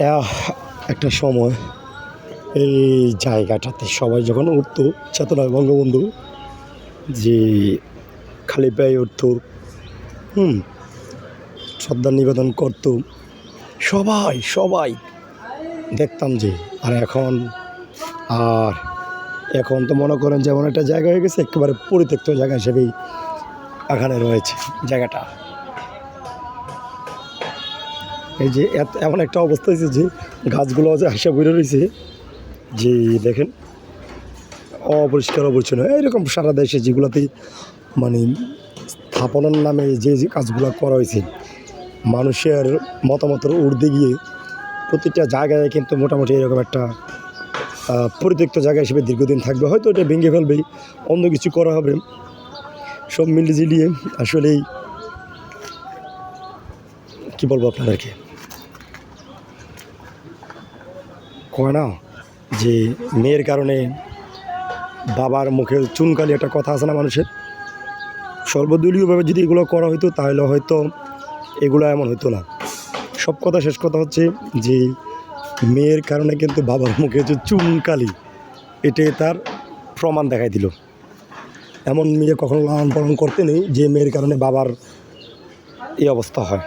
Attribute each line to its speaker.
Speaker 1: আহ, একটা সময় এই জায়গাটাতে সবাই যখন উঠতো চেতনায় বঙ্গবন্ধু যে খালি পায়ে উঠতো, হুম, শ্রদ্ধা নিবেদন করতো, সবাই সবাই দেখতাম যে। আর আর এখন তো মনে করেন যেমন একটা জায়গা হয়ে গেছে, একেবারে পরিত্যক্ত জায়গা হিসেবেই এখানে রয়েছে জায়গাটা। এই যে এমন একটা অবস্থা হয়েছে যে গাছগুলো যে আসা বেরো রয়েছে, যে দেখেন অপরিষ্কার অপরিচ্ছন্ন এইরকম সারা দেশে যেগুলোতে মানে স্থাপনার নামে যে কাজগুলো করা হয়েছে, মানুষের মতামতের ঊর্ধ্বে গিয়ে প্রতিটা জায়গায় কিন্তু মোটামুটি এরকম একটা পরিত্যক্ত জায়গা হিসেবে দীর্ঘদিন থাকবে। হয়তো এটা ভেঙে ফেলবেই, অন্য কিছু করা হবে, সব মিলিয়ে ঝিলিয়ে আসলেই কী বলবো আপনাদেরকে, কয় না যে মেয়ের কারণে বাবার মুখে চুনকালি, একটা কথা আছে না মানুষের। সর্বদলীয়ভাবে যদি এগুলো করা হতো তাহলে হয়তো এগুলো এমন হতো না। সব কথা শেষ কথা হচ্ছে যে মেয়ের কারণে কিন্তু বাবার মুখে যে চুনকালি, এটাই তার প্রমাণ দেখাই দিল। এমন মেয়ে কখনো লালন পালন করতে নেই যে মেয়ের কারণে বাবার এই অবস্থা হয়।